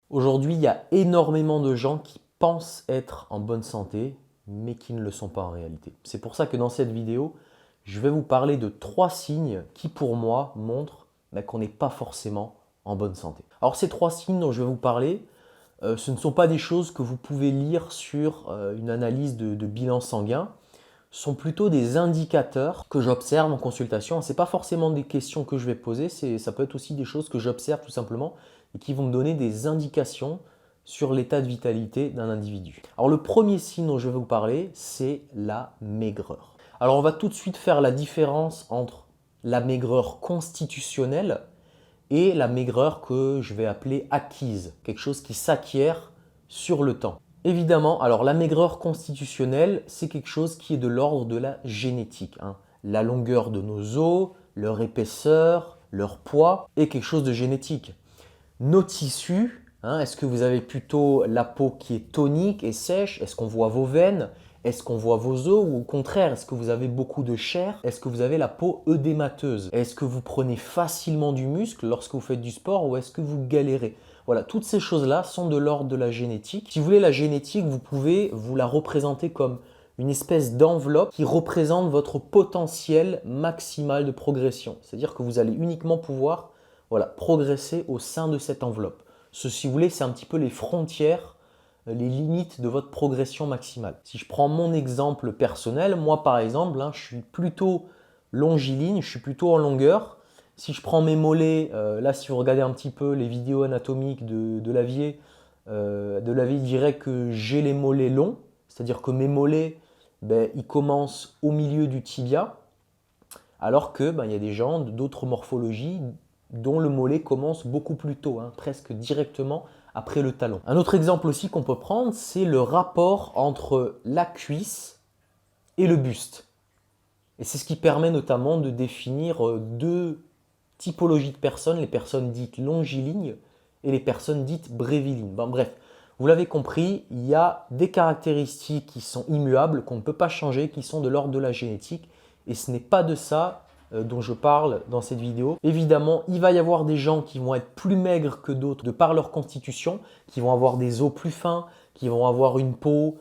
Aujourd'hui, il y a énormément de gens qui pensent être en bonne santé, mais qui ne le sont pas en réalité. C'est pour ça que dans cette vidéo, je vais vous parler de 3 signes qui, pour moi, montrent qu'on n'est pas forcément en bonne santé. Alors ces 3 signes dont je vais vous parler, ce ne sont pas des choses que vous pouvez lire sur une analyse de bilan sanguin, sont plutôt des indicateurs que j'observe en consultation. Ce n'est pas forcément des questions que je vais poser, ça peut être aussi des choses que j'observe tout simplement et qui vont me donner des indications sur l'état de vitalité d'un individu. Alors le premier signe dont je vais vous parler, c'est la maigreur. Alors on va tout de suite faire la différence entre la maigreur constitutionnelle et la maigreur que je vais appeler acquise, quelque chose qui s'acquiert sur le temps. Évidemment, alors la maigreur constitutionnelle, c'est quelque chose qui est de l'ordre de la génétique. La longueur de nos os, leur épaisseur, leur poids est quelque chose de génétique. Nos tissus, est-ce que vous avez plutôt la peau qui est tonique et sèche? Est-ce qu'on voit vos veines? Est-ce qu'on voit vos os? Ou au contraire, est-ce que vous avez beaucoup de chair? Est-ce que vous avez la peau œdémateuse? Est-ce que vous prenez facilement du muscle lorsque vous faites du sport ou est-ce que vous galérez? Voilà, toutes ces choses-là sont de l'ordre de la génétique. Si vous voulez la génétique, vous pouvez vous la représenter comme une espèce d'enveloppe qui représente votre potentiel maximal de progression. C'est-à-dire que vous allez uniquement pouvoir progresser au sein de cette enveloppe. Ce, si vous voulez, c'est un petit peu les frontières, les limites de votre progression maximale. Si je prends mon exemple personnel, moi par exemple, je suis plutôt longiligne, je suis plutôt en longueur. Si je prends mes mollets, là si vous regardez un petit peu les vidéos anatomiques de Lavier, dirait que j'ai les mollets longs, c'est-à-dire que mes mollets, ils commencent au milieu du tibia, alors que il y a des gens d'autres morphologies dont le mollet commence beaucoup plus tôt, presque directement après le talon. Un autre exemple aussi qu'on peut prendre, c'est le rapport entre la cuisse et le buste. Et c'est ce qui permet notamment de définir deux typologies de personnes, les personnes dites longilignes et les personnes dites brévilignes. Bref, vous l'avez compris, il y a des caractéristiques qui sont immuables, qu'on ne peut pas changer, qui sont de l'ordre de la génétique. Et ce n'est pas de ça dont je parle dans cette vidéo. Évidemment, il va y avoir des gens qui vont être plus maigres que d'autres de par leur constitution, qui vont avoir des os plus fins, qui vont avoir une peau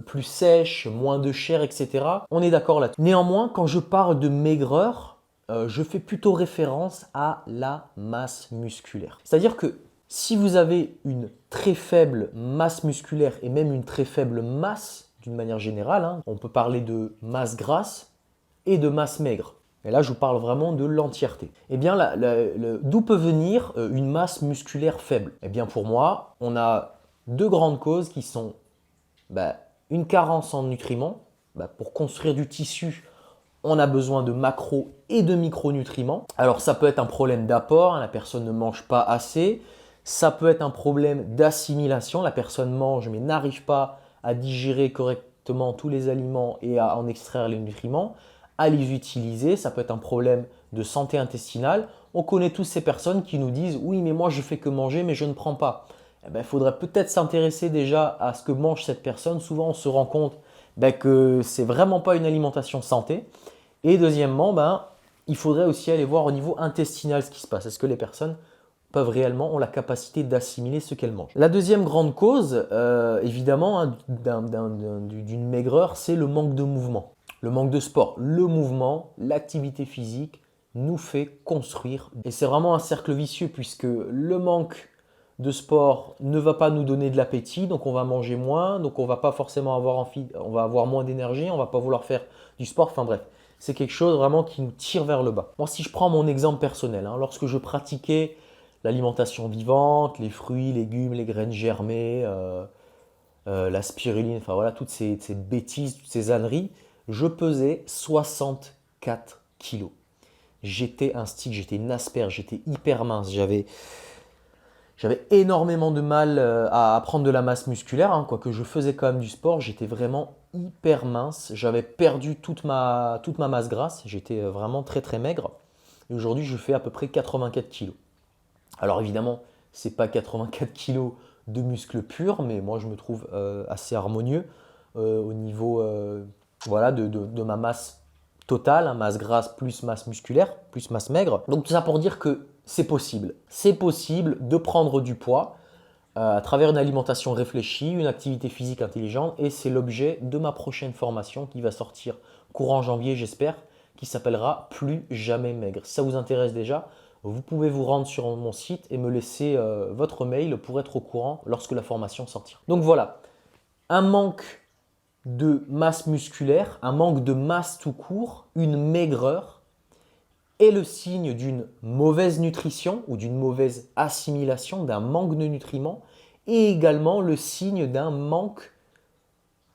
plus sèche, moins de chair, etc. On est d'accord là-dessus. Néanmoins, quand je parle de maigreur, je fais plutôt référence à la masse musculaire. C'est-à-dire que si vous avez une très faible masse musculaire et même une très faible masse d'une manière générale, on peut parler de masse grasse et de masse maigre. Et là, je vous parle vraiment de l'entièreté. Eh bien, d'où peut venir une masse musculaire faible? Eh bien, pour moi, on a deux grandes causes qui sont une carence en nutriments. Pour construire du tissu, on a besoin de macro et de micronutriments. Alors, ça peut être un problème d'apport, la personne ne mange pas assez. Ça peut être un problème d'assimilation, la personne mange mais n'arrive pas à digérer correctement tous les aliments et à en extraire les nutriments, à les utiliser. Ça peut être un problème de santé intestinale. On connaît tous ces personnes qui nous disent « oui, mais moi je fais que manger mais je ne prends pas ». Il faudrait peut-être s'intéresser déjà à ce que mange cette personne. Souvent, on se rend compte que ce n'est vraiment pas une alimentation santé. Et deuxièmement, il faudrait aussi aller voir au niveau intestinal ce qui se passe. Est-ce que les personnes ont la capacité d'assimiler ce qu'elles mangent? La deuxième grande cause, évidemment, d'une maigreur, c'est le manque de mouvement, le manque de sport. Le mouvement, l'activité physique nous fait construire. Et c'est vraiment un cercle vicieux puisque le manque de sport ne va pas nous donner de l'appétit, donc on va manger moins, donc on va pas forcément avoir envie, on va avoir moins d'énergie, on va pas vouloir faire du sport, enfin bref. C'est quelque chose vraiment qui nous tire vers le bas. Moi, si je prends mon exemple personnel, lorsque je pratiquais l'alimentation vivante, les fruits, légumes, les graines germées, la spiruline, enfin voilà, toutes ces bêtises, toutes ces âneries, je pesais 64 kilos. J'étais un stick, j'étais une asperge, j'étais hyper mince, j'avais énormément de mal à prendre de la masse musculaire, quoique je faisais quand même du sport, j'étais vraiment hyper mince, j'avais perdu toute ma masse grasse, j'étais vraiment très très maigre. Et aujourd'hui, je fais à peu près 84 kilos. Alors évidemment, ce n'est pas 84 kilos de muscles purs, mais moi je me trouve assez harmonieux au niveau de ma masse totale, masse grasse plus masse musculaire, plus masse maigre. Donc tout ça pour dire que c'est possible. C'est possible de prendre du poids à travers une alimentation réfléchie, une activité physique intelligente, et c'est l'objet de ma prochaine formation qui va sortir courant janvier, j'espère, qui s'appellera Plus jamais maigre. Si ça vous intéresse déjà, vous pouvez vous rendre sur mon site et me laisser votre mail pour être au courant lorsque la formation sortira. Donc voilà, un manque de masse musculaire, un manque de masse tout court, une maigreur est le signe d'une mauvaise nutrition ou d'une mauvaise assimilation, d'un manque de nutriments, et également le signe d'un manque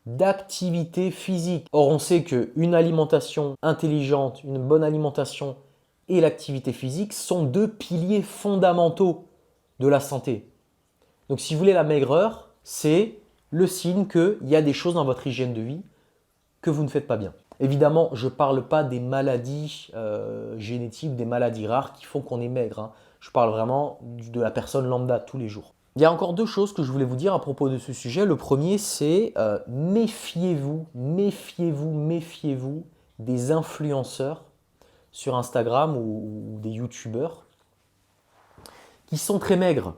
d'activité physique. Or, on sait qu'une alimentation intelligente, une bonne alimentation et l'activité physique sont deux piliers fondamentaux de la santé. Donc si vous voulez la maigreur, c'est le signe qu'il y a des choses dans votre hygiène de vie que vous ne faites pas bien. Évidemment, je ne parle pas des maladies génétiques, des maladies rares qui font qu'on est maigre, hein. Je parle vraiment de la personne lambda tous les jours. Il y a encore deux choses que je voulais vous dire à propos de ce sujet. Le premier, c'est méfiez-vous, méfiez-vous, méfiez-vous des influenceurs sur Instagram ou des youtubeurs qui sont très maigres.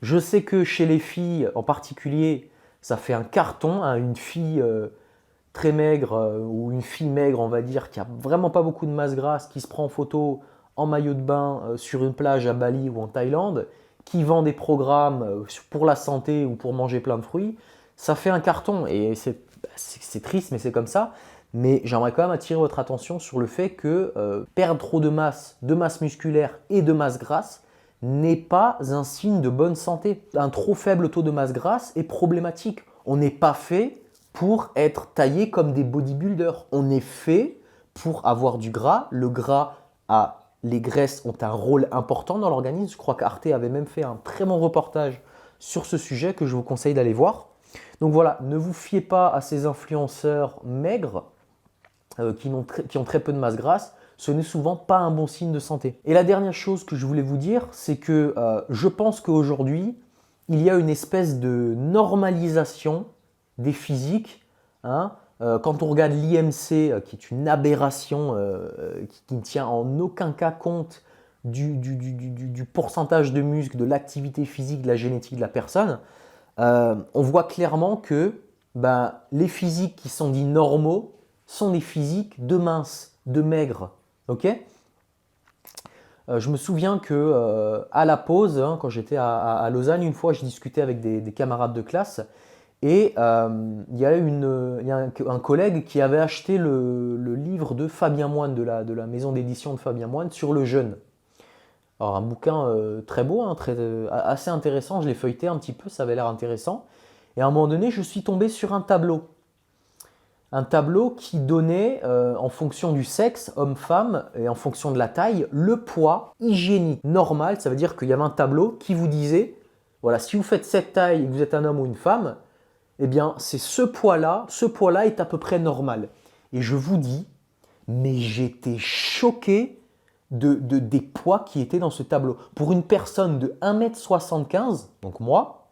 Je sais que chez les filles en particulier, ça fait un carton, hein, une fille très maigre ou une fille maigre, on va dire, qui a vraiment pas beaucoup de masse grasse, qui se prend en photo en maillot de bain sur une plage à Bali ou en Thaïlande, qui vend des programmes pour la santé ou pour manger plein de fruits, ça fait un carton. Et c'est triste, mais c'est comme ça. Mais j'aimerais quand même attirer votre attention sur le fait que perdre trop de masse musculaire et de masse grasse n'est pas un signe de bonne santé. Un trop faible taux de masse grasse est problématique. On n'est pas fait pour être taillé comme des bodybuilders. On est fait pour avoir du gras. Le gras les graisses ont un rôle important dans l'organisme. Je crois qu'Arte avait même fait un très bon reportage sur ce sujet que je vous conseille d'aller voir. Donc voilà, ne vous fiez pas à ces influenceurs maigres qui ont très peu de masse grasse. Ce n'est souvent pas un bon signe de santé. Et la dernière chose que je voulais vous dire, c'est que je pense qu'aujourd'hui, il y a une espèce de normalisation des physiques, hein. Quand on regarde l'IMC, qui est une aberration qui ne tient en aucun cas compte du pourcentage de muscles, de l'activité physique, de la génétique de la personne, on voit clairement que les physiques qui sont dits normaux sont des physiques de minces, de maigres. Okay, je me souviens que à la pause, hein, quand j'étais à Lausanne, une fois, je discutais avec des camarades de classe et il y a un collègue qui avait acheté le livre de Fabien Moine, de la maison d'édition de Fabien Moine, sur le jeûne. Alors un bouquin très beau, hein, assez intéressant, je l'ai feuilleté un petit peu, ça avait l'air intéressant. Et à un moment donné, je suis tombé sur un tableau. Un tableau qui donnait, en fonction du sexe, homme-femme, et en fonction de la taille, le poids hygiénique normal. Ça veut dire qu'il y avait un tableau qui vous disait, voilà, si vous faites cette taille et que vous êtes un homme ou une femme, eh bien, c'est ce poids-là est à peu près normal. Et je vous dis, mais j'étais choqué des poids qui étaient dans ce tableau. Pour une personne de 1m75, donc moi,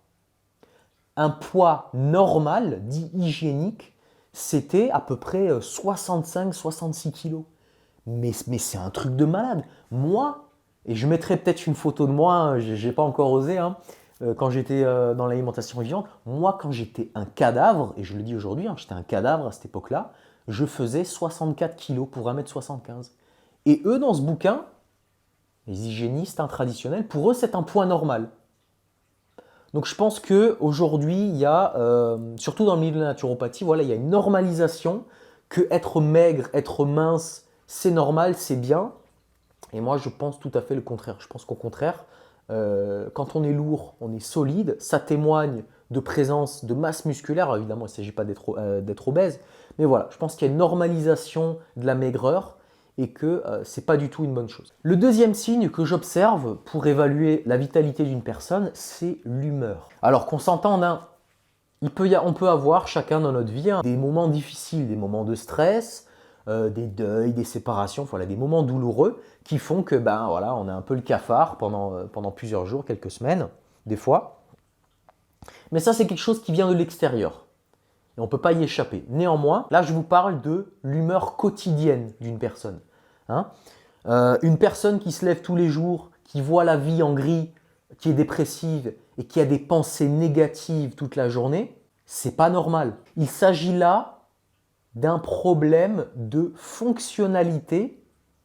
un poids normal, dit hygiénique, c'était à peu près 65-66 kilos. Mais c'est un truc de malade. Moi, et je mettrai peut-être une photo de moi, hein, je n'ai pas encore osé, hein, quand j'étais dans l'alimentation vivante, moi quand j'étais un cadavre, et je le dis aujourd'hui, hein, j'étais un cadavre à cette époque-là, je faisais 64 kilos pour 1m75. Et eux, dans ce bouquin, les hygiénistes traditionnels, pour eux, c'est un poids normal. Donc je pense qu'aujourd'hui, il y a, surtout dans le milieu de la naturopathie, voilà, il y a une normalisation que être maigre, être mince, c'est normal, c'est bien. Et moi, je pense tout à fait le contraire. Je pense qu'au contraire, quand on est lourd, on est solide, ça témoigne de présence de masse musculaire. Alors, évidemment, il ne s'agit pas d'être obèse, mais voilà, je pense qu'il y a une normalisation de la maigreur et que ce n'est pas du tout une bonne chose. Le deuxième signe que j'observe pour évaluer la vitalité d'une personne, c'est l'humeur. Alors qu'on s'entende, hein, on peut avoir chacun dans notre vie des moments difficiles, des moments de stress, des deuils, des séparations, voilà, des moments douloureux qui font que voilà, on a un peu le cafard pendant plusieurs jours, quelques semaines, des fois. Mais ça, c'est quelque chose qui vient de l'extérieur. Et on ne peut pas y échapper. Néanmoins, là, je vous parle de l'humeur quotidienne d'une personne. Hein, une personne qui se lève tous les jours, qui voit la vie en gris, qui est dépressive et qui a des pensées négatives toute la journée, c'est pas normal. Il s'agit là d'un problème de fonctionnalité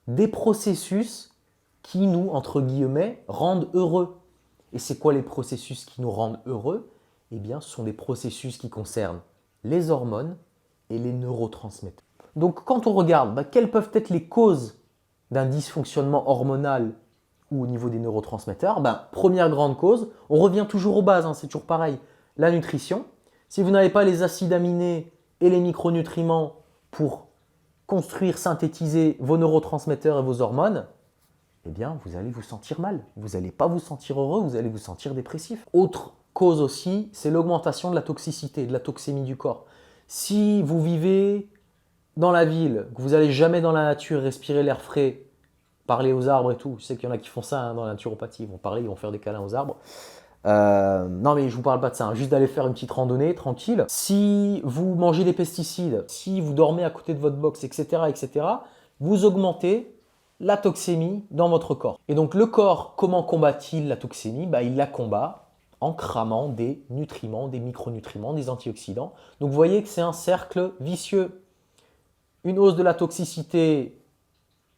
des processus qui nous, entre guillemets, rendent heureux. Et c'est quoi les processus qui nous rendent heureux? Eh bien, ce sont des processus qui concernent les hormones et les neurotransmetteurs. Donc, quand on regarde quelles peuvent être les causes d'un dysfonctionnement hormonal ou au niveau des neurotransmetteurs, première grande cause, on revient toujours aux bases, c'est toujours pareil, la nutrition. Si vous n'avez pas les acides aminés et les micronutriments pour construire, synthétiser vos neurotransmetteurs et vos hormones, eh bien, vous allez vous sentir mal. Vous n'allez pas vous sentir heureux, vous allez vous sentir dépressif. Autre cause aussi, c'est l'augmentation de la toxicité, de la toxémie du corps. Si vous vivez dans la ville, que vous n'allez jamais dans la nature respirer l'air frais, parler aux arbres et tout, je sais qu'il y en a qui font ça dans la naturopathie, ils vont parler, ils vont faire des câlins aux arbres. Non mais je vous parle pas de ça, juste d'aller faire une petite randonnée tranquille. Si vous mangez des pesticides, si vous dormez à côté de votre box, etc., vous augmentez la toxémie dans votre corps. Et donc le corps, comment combat-il la toxémie? Il la combat en cramant des nutriments, des micronutriments, des antioxydants. Donc vous voyez que c'est un cercle vicieux. Une hausse de la toxicité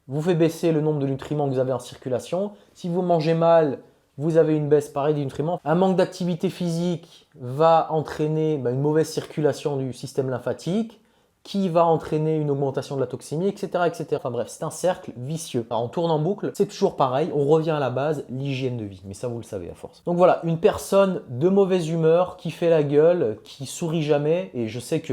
vous fait baisser le nombre de nutriments que vous avez en circulation. Si vous mangez mal, vous avez une baisse pareille des nutriments. Un manque d'activité physique va entraîner une mauvaise circulation du système lymphatique, qui va entraîner une augmentation de la toxémie, etc. Enfin bref, c'est un cercle vicieux. Alors, on tourne en boucle, c'est toujours pareil, on revient à la base, l'hygiène de vie. Mais ça, vous le savez à force. Donc voilà, une personne de mauvaise humeur, qui fait la gueule, qui sourit jamais, et je sais que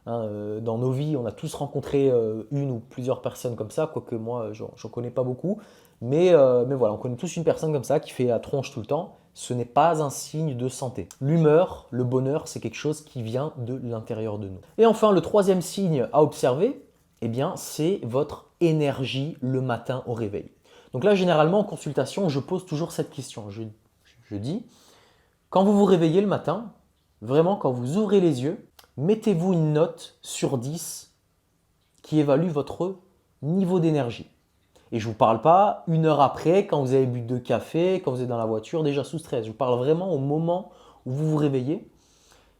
dans nos vies, on a tous rencontré une ou plusieurs personnes comme ça, quoique moi, j'en connais pas beaucoup. Mais voilà, on connaît tous une personne comme ça qui fait la tronche tout le temps. Ce n'est pas un signe de santé. L'humeur, le bonheur, c'est quelque chose qui vient de l'intérieur de nous. Et enfin, le troisième signe à observer, c'est votre énergie le matin au réveil. Donc là, généralement, en consultation, je pose toujours cette question. Je dis, quand vous vous réveillez le matin, vraiment, quand vous ouvrez les yeux, mettez-vous une note sur 10 qui évalue votre niveau d'énergie. Et je ne vous parle pas une heure après, quand vous avez bu 2 cafés, quand vous êtes dans la voiture, déjà sous stress. Je vous parle vraiment au moment où vous vous réveillez.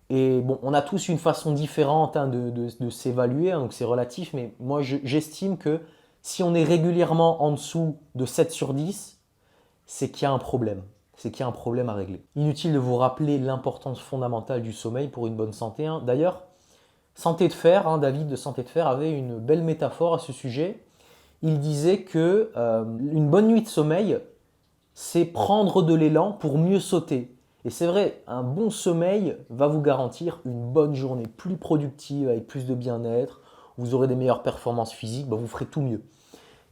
Et on a tous une façon différente de s'évaluer, donc c'est relatif. Mais moi, j'estime que si on est régulièrement en dessous de 7 sur 10, c'est qu'il y a un problème. C'est qu'il y a un problème à régler. Inutile de vous rappeler l'importance fondamentale du sommeil pour une bonne santé. D'ailleurs, Santé de Fer, David de Santé de Fer avait une belle métaphore à ce sujet. Il disait que une bonne nuit de sommeil, c'est prendre de l'élan pour mieux sauter. Et c'est vrai, un bon sommeil va vous garantir une bonne journée, plus productive, avec plus de bien-être. Vous aurez des meilleures performances physiques, vous ferez tout mieux.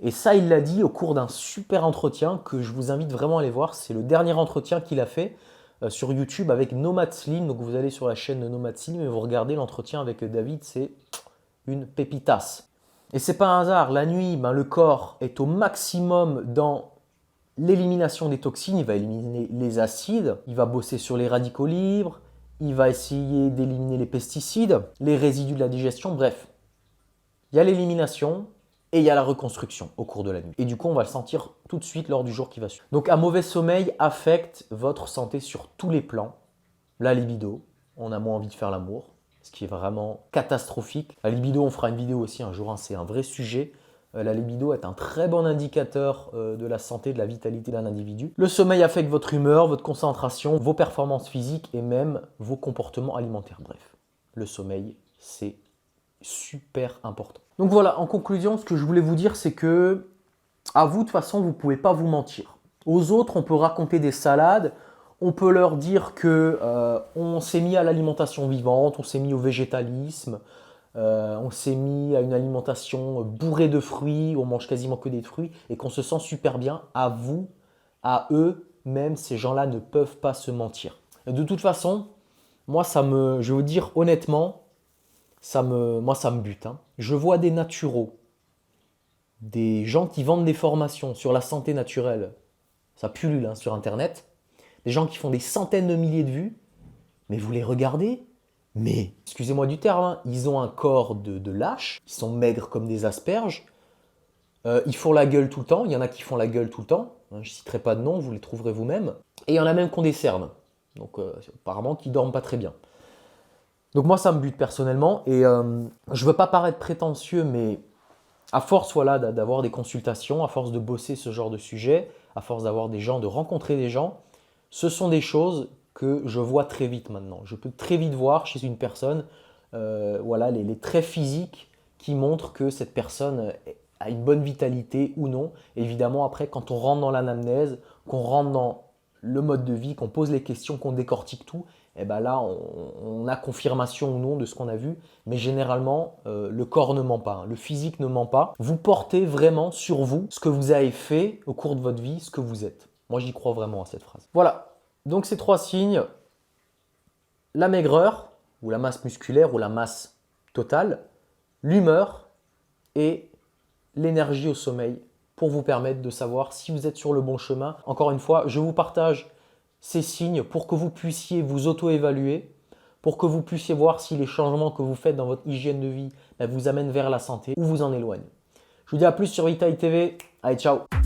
Et ça, il l'a dit au cours d'un super entretien que je vous invite vraiment à aller voir. C'est le dernier entretien qu'il a fait sur YouTube avec Nomad Slim. Donc vous allez sur la chaîne de Nomad Slim et vous regardez l'entretien avec David, c'est une pépitasse. Et c'est pas un hasard, la nuit, le corps est au maximum dans l'élimination des toxines, il va éliminer les acides, il va bosser sur les radicaux libres, il va essayer d'éliminer les pesticides, les résidus de la digestion, bref. Il y a l'élimination et il y a la reconstruction au cours de la nuit. Et du coup, on va le sentir tout de suite lors du jour qui va suivre. Donc un mauvais sommeil affecte votre santé sur tous les plans. La libido, on a moins envie de faire l'amour, ce qui est vraiment catastrophique. La libido, on fera une vidéo aussi un jour, c'est un vrai sujet. La libido est un très bon indicateur de la santé, de la vitalité d'un individu. Le sommeil affecte votre humeur, votre concentration, vos performances physiques et même vos comportements alimentaires. Bref, le sommeil, c'est super important. Donc voilà, en conclusion, ce que je voulais vous dire, c'est que à vous, de toute façon, vous ne pouvez pas vous mentir. Aux autres, on peut raconter des salades. On peut leur dire qu'on s'est mis à l'alimentation vivante, on s'est mis au végétalisme, on s'est mis à une alimentation bourrée de fruits, on mange quasiment que des fruits et qu'on se sent super bien. À vous, à eux, même ces gens-là ne peuvent pas se mentir. Et de toute façon, moi, je vais vous dire honnêtement, ça me bute. Je vois des naturaux, des gens qui vendent des formations sur la santé naturelle, ça pullule sur Internet. Des gens qui font des centaines de milliers de vues, mais vous les regardez, mais, excusez-moi du terme, ils ont un corps de lâches, ils sont maigres comme des asperges, ils font la gueule tout le temps, il y en a qui font la gueule tout le temps, je ne citerai pas de nom, vous les trouverez vous-même, et il y en a même qui ont des cernes. Donc apparemment qu'ils ne dorment pas très bien. Donc moi, ça me bute personnellement. Et je ne veux pas paraître prétentieux, mais à force voilà, d'avoir des consultations, à force de bosser ce genre de sujet, à force d'avoir des gens, de rencontrer des gens, ce sont des choses que je vois très vite maintenant. Je peux très vite voir chez une personne voilà, les traits physiques qui montrent que cette personne a une bonne vitalité ou non. Évidemment, après, quand on rentre dans l'anamnèse, qu'on rentre dans le mode de vie, qu'on pose les questions, qu'on décortique tout, et ben là, on a confirmation ou non de ce qu'on a vu. Mais généralement, le corps ne ment pas, hein, le physique ne ment pas. Vous portez vraiment sur vous ce que vous avez fait au cours de votre vie, ce que vous êtes. Moi, j'y crois vraiment à cette phrase. Voilà, donc ces 3 signes, la maigreur, ou la masse musculaire, ou la masse totale, l'humeur et l'énergie au sommeil pour vous permettre de savoir si vous êtes sur le bon chemin. Encore une fois, je vous partage ces signes pour que vous puissiez vous auto-évaluer, pour que vous puissiez voir si les changements que vous faites dans votre hygiène de vie vous amènent vers la santé ou vous en éloignent. Je vous dis à plus sur Vitaly TV. Allez, ciao!